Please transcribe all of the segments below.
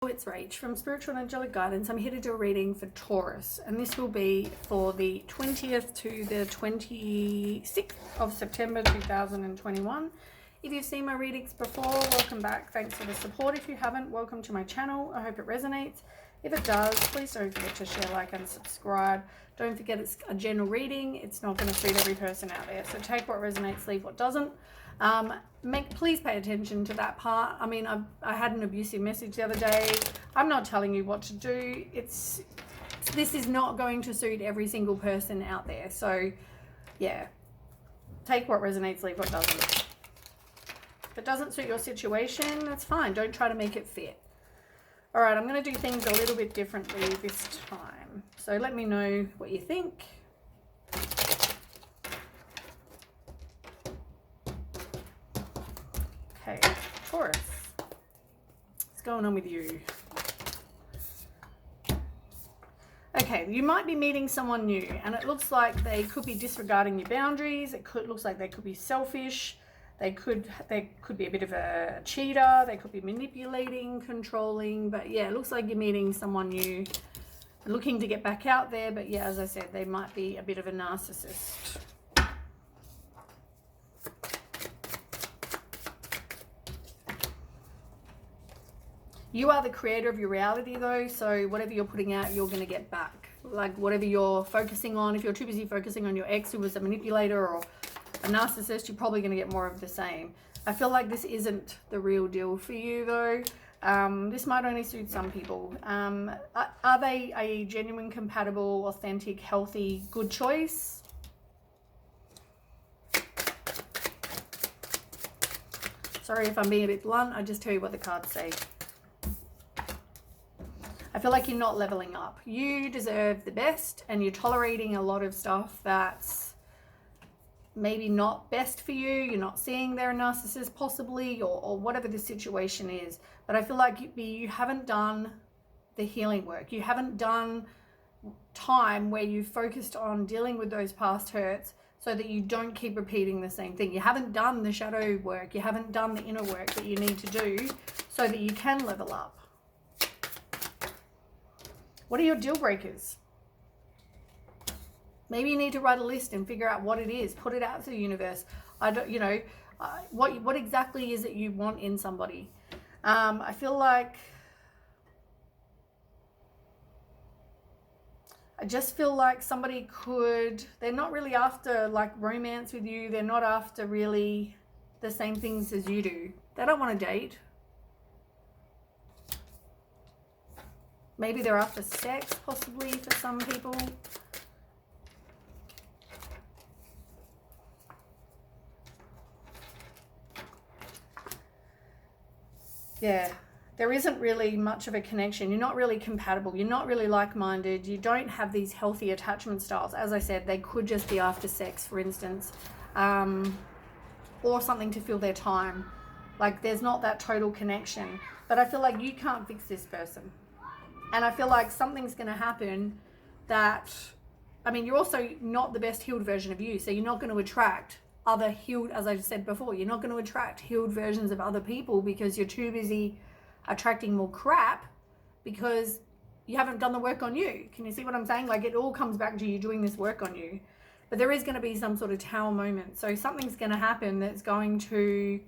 It's Rach from Spiritual and Angelic Guidance. I'm here to do a reading for Taurus, and this will be for the 20th to the 26th of September 2021. If you've seen my readings before, welcome back. Thanks for the support. If you haven't, welcome to my channel. I hope it resonates. If it does, please don't forget to share, like, and subscribe. Don't forget it's a general reading. It's not going to suit every person out there. So take what resonates, leave what doesn't. Please pay attention to that part. I mean, I had an abusive message the other day. I'm not telling you what to do. This is not going to suit every single person out there. So, yeah, take what resonates, leave what doesn't. If it doesn't suit your situation, that's fine. Don't try to make it fit. All right, I'm going to do things a little bit differently this time. So let me know what you think. Okay, Taurus, what's going on with you? Okay, you might be meeting someone new, and it looks like they could be disregarding your boundaries. Looks like they could be selfish. They could be a bit of a cheater. They could be manipulating, controlling. But yeah, it looks like you're meeting someone new, looking to get back out there. But yeah, as I said, they might be a bit of a narcissist. You are the creator of your reality, though, so whatever you're putting out, you're going to get back. Like, whatever you're focusing on, if you're too busy focusing on your ex who was a manipulator or a narcissist, you're probably going to get more of the same. I feel like this isn't the real deal for you, though. This might only suit some people. Are they a genuine, compatible, authentic, healthy, good choice? Sorry if I'm being a bit blunt. I just tell you what the cards say. I feel like you're not leveling up. You deserve the best, and you're tolerating a lot of stuff that's maybe not best for you. You're not seeing they're a narcissist possibly, or whatever the situation is. But I feel like you haven't done the healing work. You haven't done time where you focused on dealing with those past hurts so that you don't keep repeating the same thing. You haven't done the shadow work. You haven't done the inner work that you need to do so that you can level up. What are your deal breakers? Maybe you need to write a list and figure out what it is. Put it out to the universe. What exactly is it you want in somebody? I feel like somebody they're not really after like romance with you. They're not after really the same things as you do. They don't want to date. Maybe they're after sex, possibly, for some people. Yeah, there isn't really much of a connection. You're not really compatible. You're not really like-minded. You don't have these healthy attachment styles. As I said, they could just be after sex, for instance, or something to fill their time. Like, there's not that total connection. But I feel like you can't fix this person. And I feel like something's going to happen that, I mean, you're also not the best healed version of you. So you're not going to attract other healed, as I said before, you're not going to attract healed versions of other people because you're too busy attracting more crap because you haven't done the work on you. Can you see what I'm saying? Like, it all comes back to you doing this work on you. But there is going to be some sort of tower moment. So something's going to happen that's going to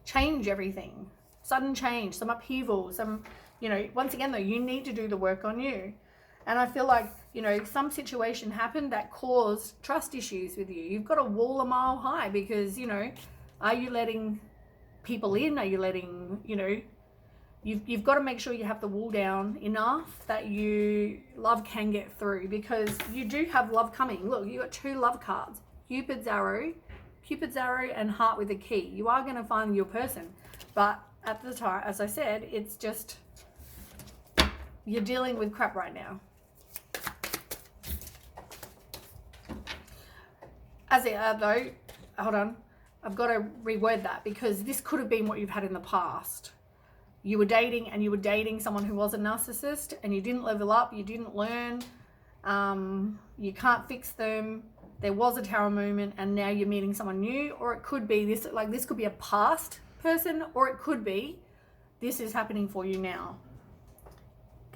change everything. Sudden change, some upheaval, once again though, you need to do the work on you. And I feel like, some situation happened that caused trust issues with you. You've got a wall a mile high because, are you letting people in? Are you letting, you've got to make sure you have the wall down enough that love can get through, because you do have love coming. Look, you got 2 love cards, Cupid's arrow and heart with a key. You are going to find your person, but at the time, as I said, it's just, you're dealing with crap right now. Hold on. I've got to reword that, because this could have been what you've had in the past. You were dating someone who was a narcissist, and you didn't level up, you didn't learn, you can't fix them. There was a tower moment, and now you're meeting someone new. Or it could be this could be a past person, or it could be this is happening for you now.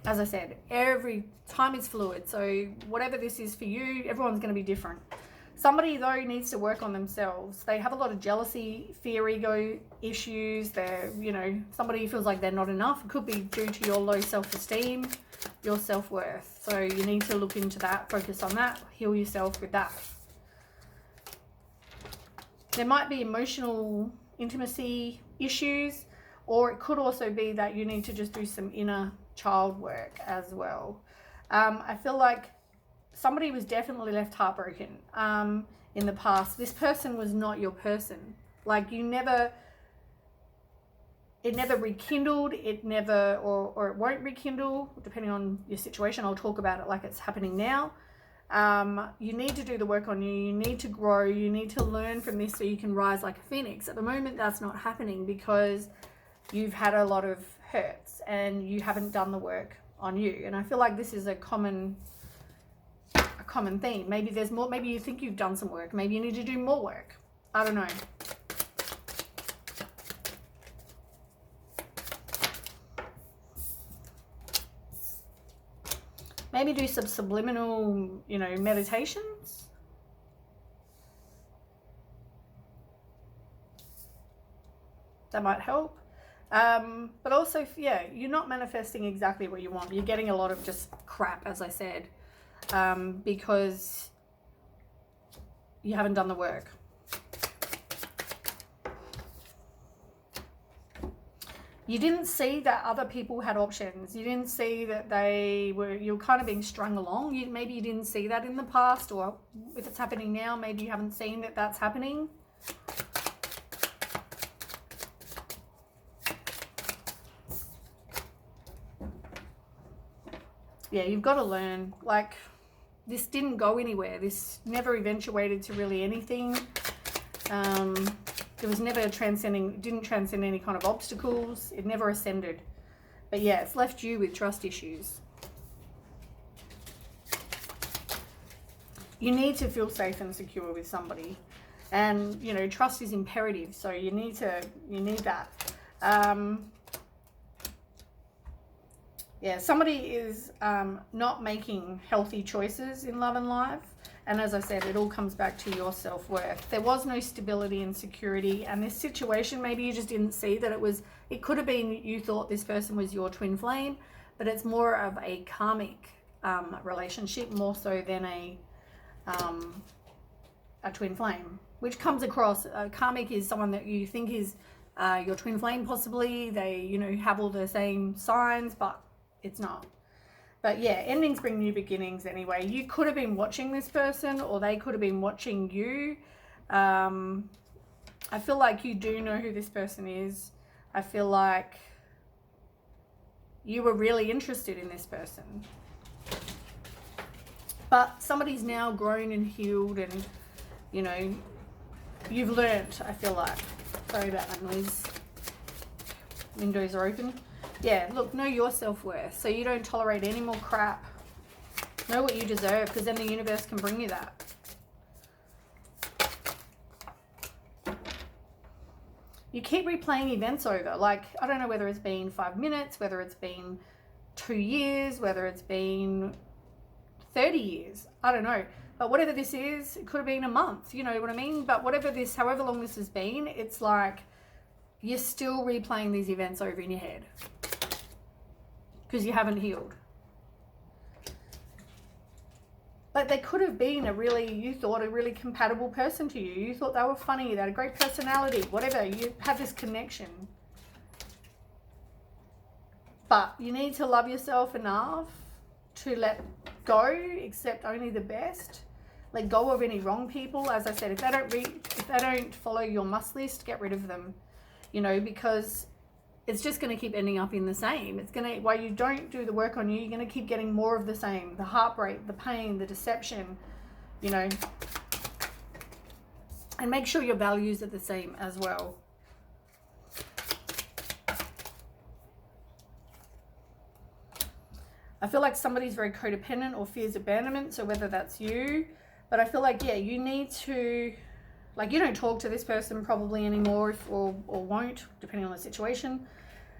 As I said, every time is fluid. So whatever this is for you, everyone's going to be different. Somebody, though, needs to work on themselves. They have a lot of jealousy, fear, ego issues. They're, somebody feels like they're not enough. It could be due to your low self-esteem, your self-worth. So you need to look into that, focus on that, heal yourself with that. There might be emotional intimacy issues, or it could also be that you need to just do some inner child work as well. I feel like somebody was definitely left heartbroken in the past. This person was not your person. Like it never rekindled, or it won't rekindle, depending on your situation. I'll talk about it like it's happening now. You need to do the work on you. You need to grow. You need to learn from this so you can rise like a phoenix. At the moment, that's not happening because you've had a lot of hurts and you haven't done the work on you. And I feel like this is a common theme. Maybe there's more. Maybe you think you've done some work. Maybe you need to do more work. I don't know. Maybe do some subliminal, meditations. That might help. But also, yeah, you're not manifesting exactly what you want. You're getting a lot of just crap, as I said, because you haven't done the work. You didn't see that other people had options. You didn't see that you're kind of being strung along. Maybe you didn't see that in the past, or if it's happening now, maybe you haven't seen that that's happening. Yeah, you've got to learn. Like, this didn't go anywhere. This never eventuated to really anything. It was never didn't transcend any kind of obstacles. It never ascended. But yeah, it's left you with trust issues. You need to feel safe and secure with somebody. And, trust is imperative. So you need that. Yeah, somebody is not making healthy choices in love and life. And as I said, it all comes back to your self-worth. There was no stability and security. And this situation, maybe you just didn't see that it could have been you thought this person was your twin flame, but it's more of a karmic relationship, more so than a twin flame, which comes across. Karmic is someone that you think is your twin flame, possibly. They, have all the same signs, but it's not. But yeah, endings bring new beginnings anyway. You could have been watching this person, or they could have been watching you. I feel like you do know who this person is. I feel like you were really interested in this person. But somebody's now grown and healed, and, you've learnt, I feel like. Sorry about that noise. Windows are open. Yeah, look, know your self-worth so you don't tolerate any more crap. Know what you deserve, because then the universe can bring you that. You keep replaying events over. Like, I don't know whether it's been 5 minutes, whether it's been 2 years, whether it's been 30 years. I don't know. But whatever this is, it could have been a month. You know what I mean? But however long this has been, it's like you're still replaying these events over in your head. Because you haven't healed. Like, they could have been you thought a really compatible person to you. You thought they were funny, they had a great personality, whatever. You have this connection. But you need to love yourself enough to let go, accept only the best. Let go of any wrong people. As I said, if they don't follow your must list, get rid of them. Because it's just going to keep ending up in the same. While you don't do the work on you, you're going to keep getting more of the same. The heartbreak, the pain, the deception, And make sure your values are the same as well. I feel like somebody's very codependent or fears abandonment. So whether that's you, but I feel like, yeah, you need to, you don't talk to this person probably anymore, or won't, depending on the situation.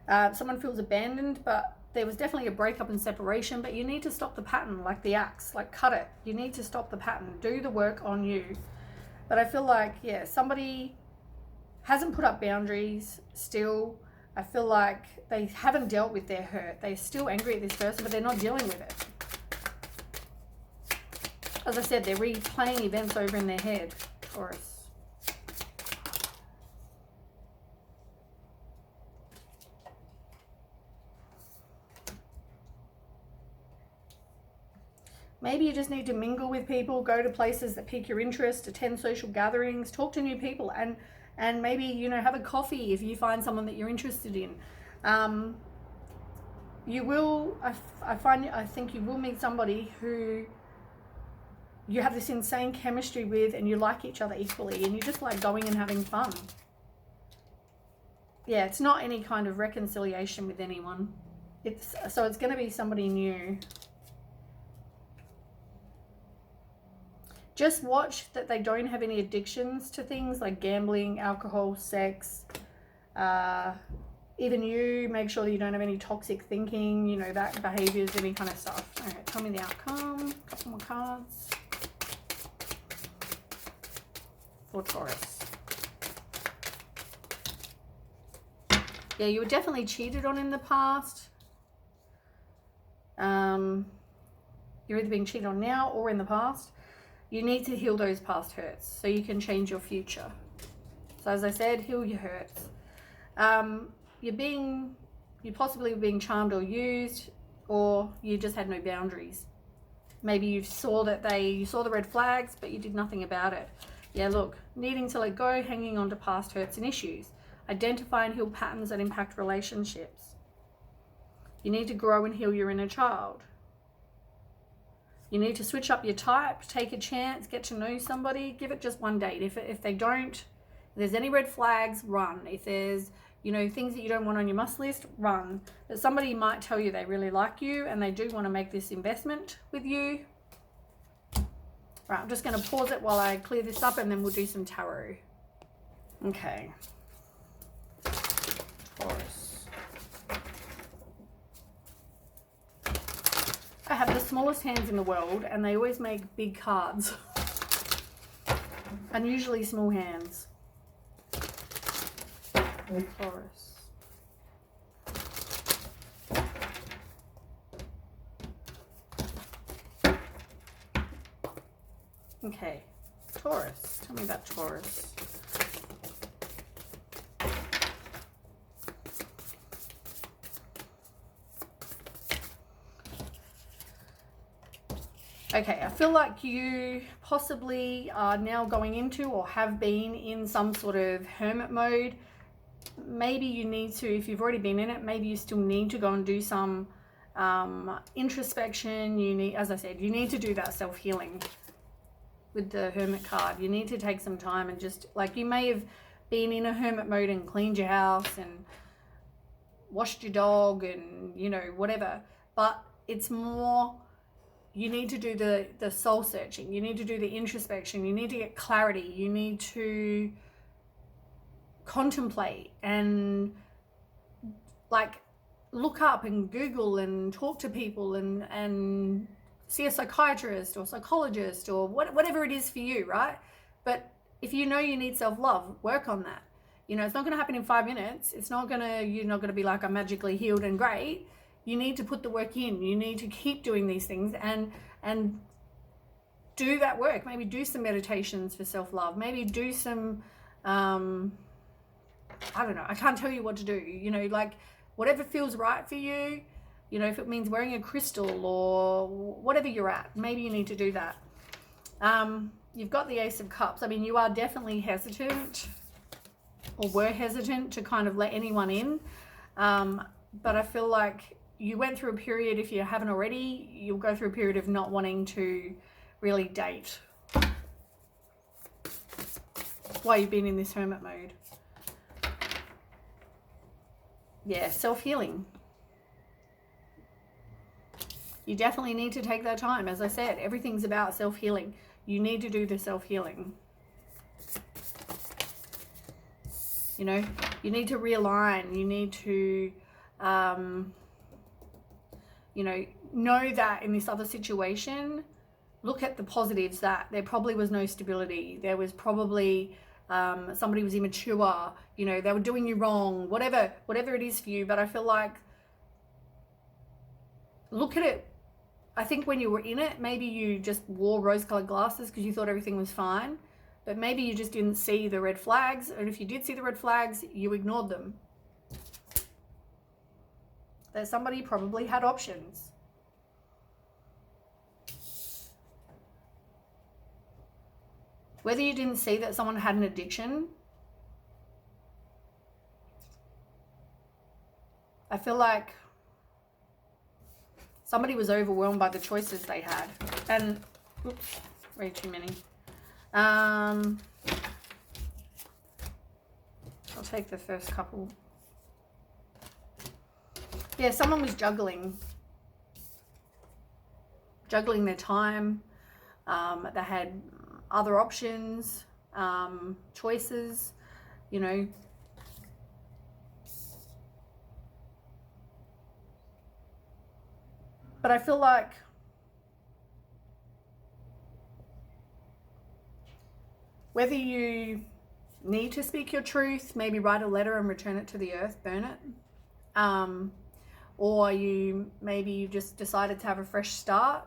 Someone feels abandoned, but there was definitely a breakup and separation, but you need to stop the pattern, like the axe, like cut it. You need to stop the pattern, do the work on you. But I feel like, yeah, somebody hasn't put up boundaries still. I feel like they haven't dealt with their hurt. They're still angry at this person, but they're not dealing with it. As I said, they're replaying events over in their head, Taurus. Maybe you just need to mingle with people, go to places that pique your interest, attend social gatherings, talk to new people, and maybe, you know, have a coffee if you find someone that you're interested in. You will, I think you will meet somebody who you have this insane chemistry with and you like each other equally and you just like going and having fun. Yeah, it's not any kind of reconciliation with anyone. So it's going to be somebody new. Just watch that they don't have any addictions to things like gambling, alcohol, sex. Even you, make sure that you don't have any toxic thinking, you know, that behaviors, any kind of stuff. All right, tell me the outcome. A couple more cards. For Taurus. Yeah, you were definitely cheated on in the past. You're either being cheated on now or in the past. You need to heal those past hurts so you can change your future. So as I said, heal your hurts. You're possibly being charmed or used, or you just had no boundaries. Maybe you saw the red flags, but you did nothing about it. Yeah, look, needing to let go, hanging on to past hurts and issues. Identify and heal patterns that impact relationships. You need to grow and heal your inner child. You need to switch up your type, take a chance, get to know somebody, give it just one date. If they don't, if there's any red flags, run. If there's, you know, things that you don't want on your must list, run. But somebody might tell you they really like you and they do want to make this investment with you. Right, I'm just going to pause it while I clear this up and then we'll do some tarot. Okay. Taurus. I have the smallest hands in the world and they always make big cards. Unusually small hands. Taurus. Okay, Taurus. Tell me about Taurus. Okay, I feel like you possibly are now going into or have been in some sort of hermit mode. Maybe you need to, if you've already been in it, maybe you still need to go and do some introspection. You need, as I said, you need to do that self-healing with the hermit card. You need to take some time and just, like, you may have been in a hermit mode and cleaned your house and washed your dog and, you know, whatever. But it's more... You need to do the soul searching. You need to do the introspection. You need to get clarity. You need to contemplate and like look up and Google and talk to people and see a psychiatrist or psychologist or whatever it is for you, right? But if you know you need self-love, work on that. You know, it's not going to happen in 5 minutes. You're not going to be like, I'm magically healed and great. You need to put the work in. You need to keep doing these things and do that work. Maybe do some meditations for self-love. Maybe do some, I don't know. I can't tell you what to do. You know, like whatever feels right for you. You know, if it means wearing a crystal or whatever you're at, maybe you need to do that. You've got the Ace of Cups. I mean, you are definitely hesitant or were hesitant to kind of let anyone in. But I feel like you went through a period, if you haven't already, you'll go through a period of not wanting to really date while you've been in this hermit mode. Yeah, self-healing. You definitely need to take that time. As I said, everything's about self-healing. You need to do the self-healing. You know, you need to realign. You need to You know that in this other situation, look at the positives, that there probably was no stability. There was probably somebody was immature, they were doing you wrong, whatever it is for you. But I feel like, look at it. I think when you were in it, maybe you just wore rose-colored glasses because you thought everything was fine, but maybe you just didn't see the red flags. And if you did see the red flags, you ignored them. That somebody probably had options. Whether you didn't see that someone had an addiction, I feel like somebody was overwhelmed by the choices they had. And, oops, way too many. I'll take the first couple. Yeah, someone was juggling their time. They had other options, choices, But I feel like whether you need to speak your truth, maybe write a letter and return it to the earth, burn it, or maybe you just decided to have a fresh start.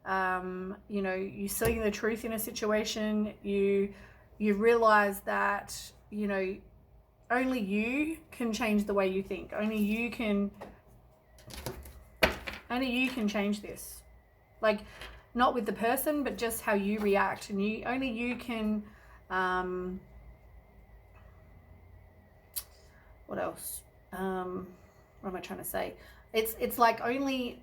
You see the truth in a situation, you realize that, only you can change the way you think. Only you can change this. Like, not with the person, but just how you react. And only you can, what else? What am I trying to say? It's like only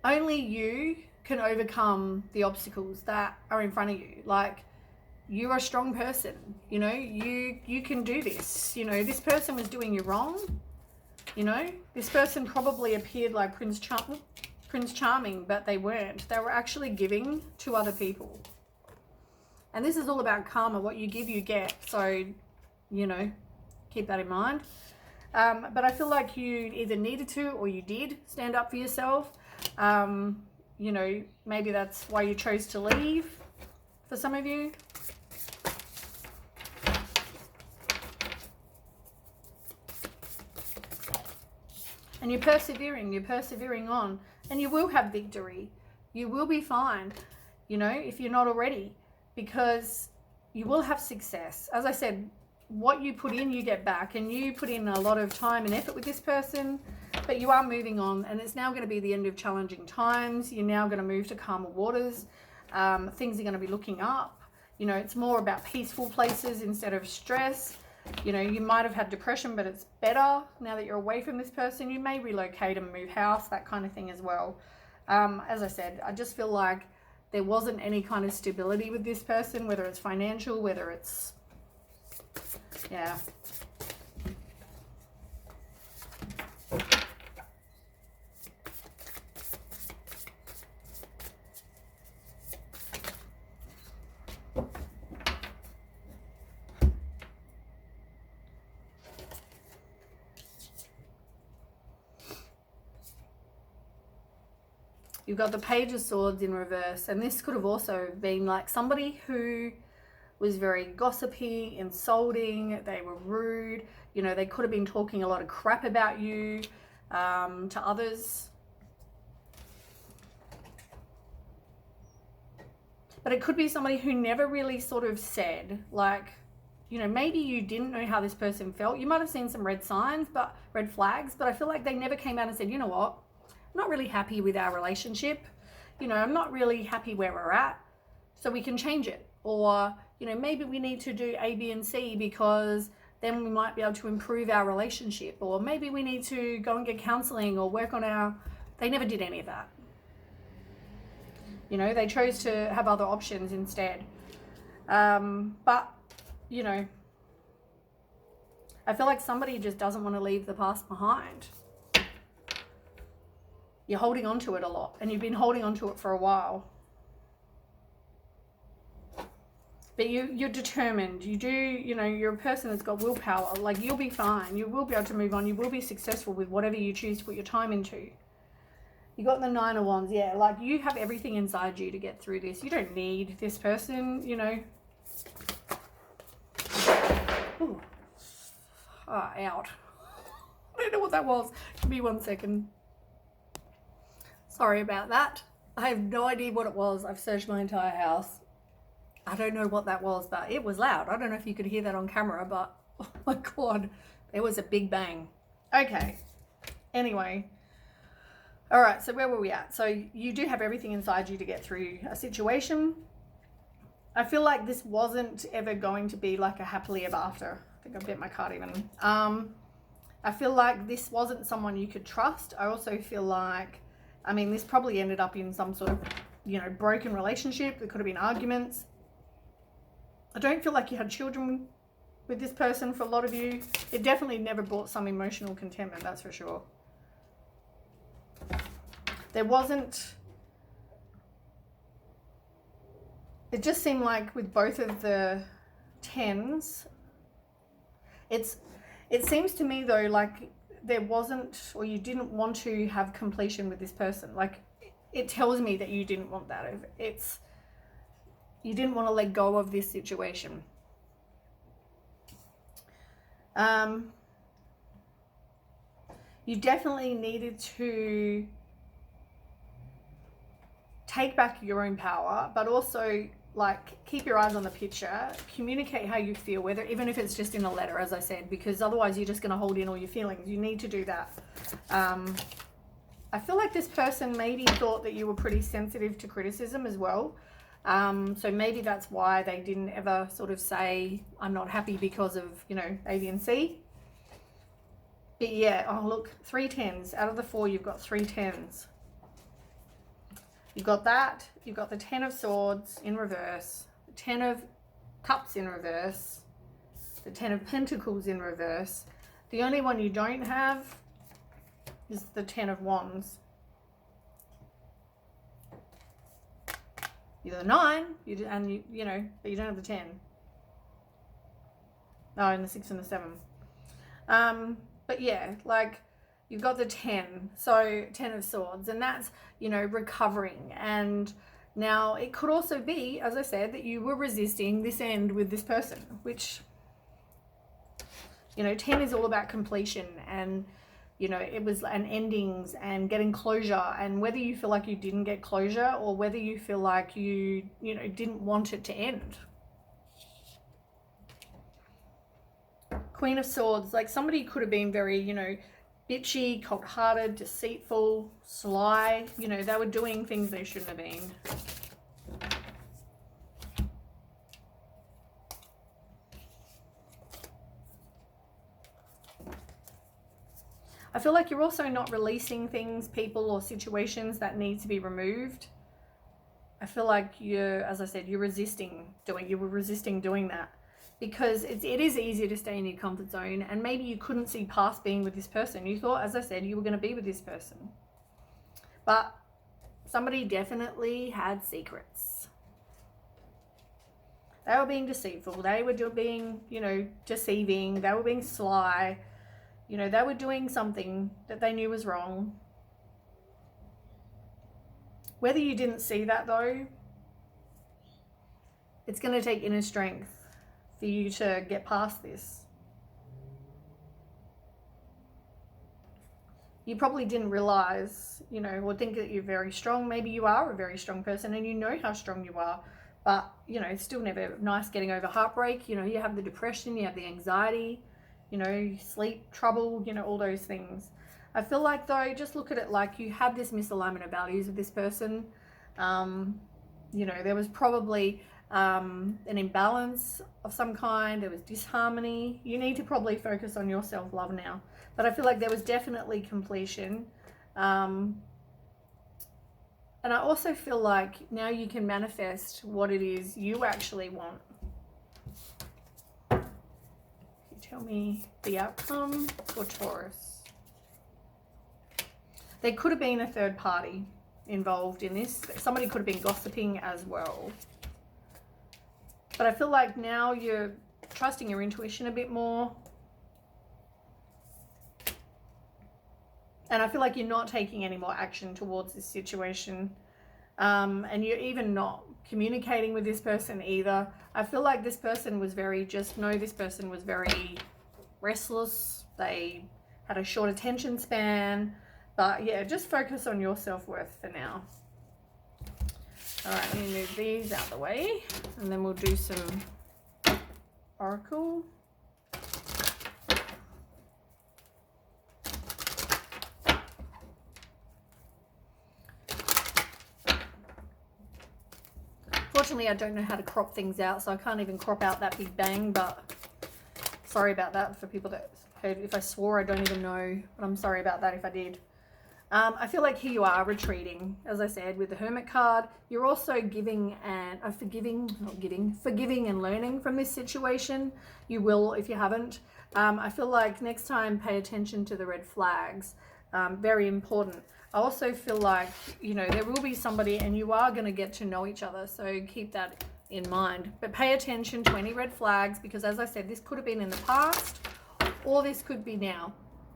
you can overcome the obstacles that are in front of you. Like, you're a strong person, you can do this. This person was doing you wrong. This person probably appeared like Prince Charming, but they weren't. They were actually giving to other people. And this is all about karma. What you give, you get. So, keep that in mind. But I feel like you either needed to or you did stand up for yourself. Maybe that's why you chose to leave for some of you. And you're persevering on, and you will have victory. You will be fine, if you're not already, because you will have success. As I said, what you put in, you get back, and you put in a lot of time and effort with this person, but you are moving on, and it's now going to be the end of challenging times. You're now going to move to calmer waters. Things are going to be looking up. It's more about peaceful places instead of stress. You might have had depression, but it's better now that you're away from this person. You may relocate and move house, that kind of thing as well. As I said, I just feel like there wasn't any kind of stability with this person, whether it's financial, whether it's, yeah. You've got the Page of Swords in reverse, and this could have also been like somebody who was very gossipy, insulting, they were rude, they could have been talking a lot of crap about you to others. But it could be somebody who never really sort of said, like, maybe you didn't know how this person felt. You might have seen some red flags, but I feel like they never came out and said, you know what? I'm not really happy with our relationship. I'm not really happy where we're at, so we can change it. Or, maybe we need to do A, B, and C because then we might be able to improve our relationship. Or maybe we need to go and get counseling or work on they never did any of that. They chose to have other options instead. But, I feel like somebody just doesn't want to leave the past behind. You're holding on to it a lot, and you've been holding on to it for a while. But you're determined. You do, you know, you're a person that's got willpower. Like, you'll be fine. You will be able to move on. You will be successful with whatever you choose to put your time into. You got the 9 of Wands. Yeah, like, you have everything inside you to get through this. You don't need this person, you know. Ooh. Out. I don't know what that was. Give me 1 second. Sorry about that. I have no idea what it was. I've searched my entire house. I don't know what that was, but it was loud. I don't know if you could hear that on camera, but oh my God, there was a big bang. Okay. Anyway. All right. So where were we at? So you do have everything inside you to get through a situation. I feel like this wasn't ever going to be like a happily ever after. I think I bit my card even. I feel like this wasn't someone you could trust. I also feel like, I mean, this probably ended up in some sort of, you know, broken relationship. There could have been arguments. I don't feel like you had children with this person for a lot of you. It definitely never brought some emotional contentment, that's for sure. There wasn't... It just seemed like with both of the 10s, it seems to me though like there wasn't, or you didn't want to have completion with this person. Like, it tells me that you didn't want that. You didn't want to let go of this situation. You definitely needed to take back your own power, but also like keep your eyes on the picture, communicate how you feel, whether even if it's just in a letter, as I said, because otherwise you're just going to hold in all your feelings. You need to do that. I feel like this person maybe thought that you were pretty sensitive to criticism as well. So maybe that's why they didn't ever sort of say, I'm not happy because of, you know, A, B, and C. But yeah, oh look, 3 10s. Out of the 4, you've got 3 10s. You've got that. You've got the 10 of Swords in reverse, the 10 of Cups in reverse, the 10 of Pentacles in reverse. The only one you don't have is the 10 of Wands. You're the 9, you know, but you don't have the 10. No, and the 6 and the 7. But yeah, like, you've got the 10, so 10 of Swords, and that's, you know, recovering. And now it could also be, as I said, that you were resisting this end with this person, which, you know, 10 is all about completion, and, you know, it was an endings and getting closure, and whether you feel like you didn't get closure or whether you feel like you know, didn't want it to end. Queen of Swords, like somebody could have been very, you know, bitchy, cold-hearted, deceitful, sly. You know, they were doing things they shouldn't have been. I feel like you're also not releasing things, people, or situations that need to be removed. I feel like you're, as I said, you were resisting doing that. Because it is easier to stay in your comfort zone, and maybe you couldn't see past being with this person. You thought, as I said, you were going to be with this person. But somebody definitely had secrets. They were being deceitful. They were being, you know, deceiving. They were being sly. You know, they were doing something that they knew was wrong. Whether you didn't see that, though, it's going to take inner strength for you to get past this. You probably didn't realize, you know, or think that you're very strong. Maybe you are a very strong person and you know how strong you are, but, you know, it's still never nice getting over heartbreak. You know, you have the depression, you have the anxiety, you know, sleep trouble, you know, all those things. I feel like, though, just look at it like you had this misalignment of values with this person. You know, there was probably an imbalance of some kind. There was disharmony. You need to probably focus on your self-love now. But I feel like there was definitely completion. And I also feel like now you can manifest what it is you actually want. Can you tell me the outcome for Taurus? There could have been a third party involved in this. Somebody could have been gossiping as well. But I feel like now you're trusting your intuition a bit more. And I feel like you're not taking any more action towards this situation. And you're even not communicating with this person either. I feel like this person was this person was very restless. They had a short attention span. But yeah, just focus on your self-worth for now. All right, let me move these out of the way. And then we'll do some oracle. Fortunately, I don't know how to crop things out, so I can't even crop out that big bang, but sorry about that for people that heard. If I swore, I don't even know, but I'm sorry about that if I did. I feel like here you are retreating, as I said, with the Hermit card. You're also giving and forgiving and learning from this situation. You will if you haven't. I feel like next time, pay attention to the red flags. Very important. I also feel like, you know, there will be somebody and you are going to get to know each other. So keep that in mind. But pay attention to any red flags because, as I said, this could have been in the past or this could be now.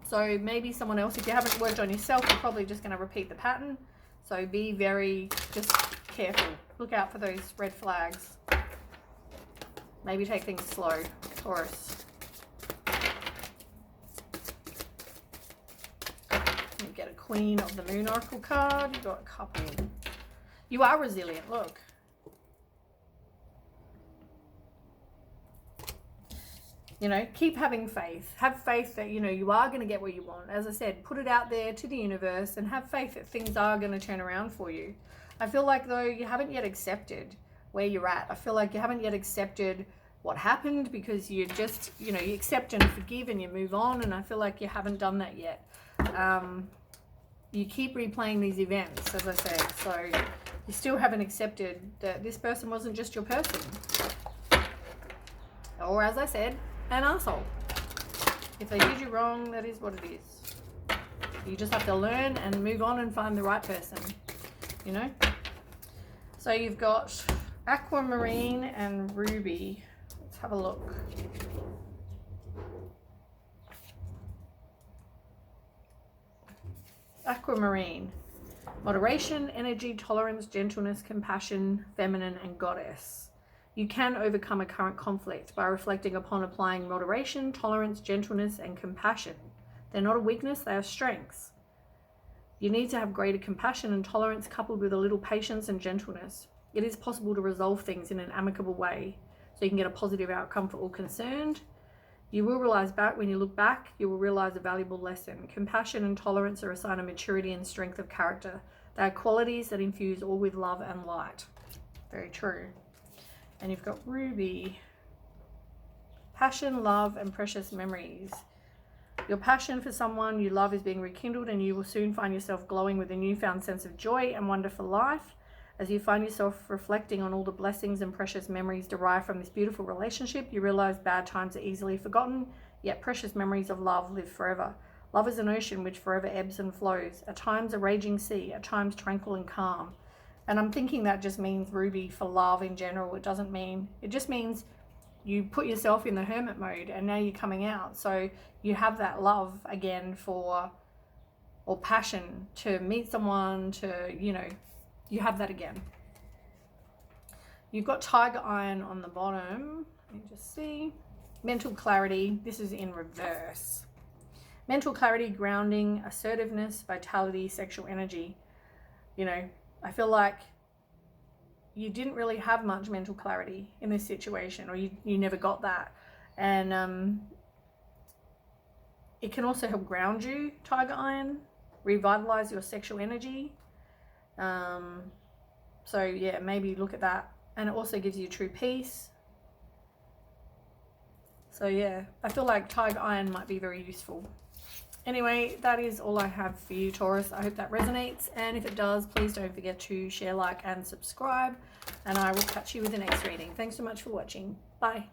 So maybe someone else, if you haven't worked on yourself, you're probably just going to repeat the pattern. So be very just careful. Look out for those red flags. Maybe take things slow, Taurus. You get a Queen of the Moon Oracle card. You've got a couple. You are resilient, look. You know, keep having faith. Have faith that, you know, you are going to get what you want. As I said, put it out there to the universe and have faith that things are going to turn around for you. I feel like, though, you haven't yet accepted where you're at. I feel like you haven't yet accepted what happened because you just, you know, you accept and forgive and you move on. And I feel like you haven't done that yet. You keep replaying these events, as I said. So you still haven't accepted that this person wasn't just your person. Or, as I said, an asshole. If they did you wrong, that is what it is. You just have to learn and move on and find the right person, you know. So you've got aquamarine and ruby. Let's have a look. Aquamarine: moderation, energy, tolerance, gentleness, compassion, feminine, and goddess. You can overcome a current conflict by reflecting upon applying moderation, tolerance, gentleness, and compassion. They're not a weakness, they are strengths. You need to have greater compassion and tolerance coupled with a little patience and gentleness. It is possible to resolve things in an amicable way so you can get a positive outcome for all concerned. You will realize back when you look back, you will realize a valuable lesson. Compassion and tolerance are a sign of maturity and strength of character. They are qualities that infuse all with love and light. Very true. And you've got ruby: passion, love, and precious memories. Your passion for someone you love is being rekindled, and you will soon find yourself glowing with a newfound sense of joy and wonder for life. As you find yourself reflecting on all the blessings and precious memories derived from this beautiful relationship, you realize bad times are easily forgotten, yet precious memories of love live forever. Love is an ocean which forever ebbs and flows, at times a raging sea, at times tranquil and calm. And I'm thinking that just means, Ruby, for love in general. It just means you put yourself in the hermit mode and now you're coming out. So you have that love again or passion to meet someone, you have that again. You've got tiger iron on the bottom. Let me just see. Mental clarity. This is in reverse. Mental clarity, grounding, assertiveness, vitality, sexual energy. You know, I feel like you didn't really have much mental clarity in this situation, or you never got that. And it can also help ground you, tiger iron, revitalize your sexual energy. So yeah, maybe look at that. And it also gives you true peace. So yeah, I feel like tiger iron might be very useful. Anyway, that is all I have for you, Taurus. I hope that resonates. And if it does, please don't forget to share, like, and subscribe. And I will catch you with the next reading. Thanks so much for watching. Bye.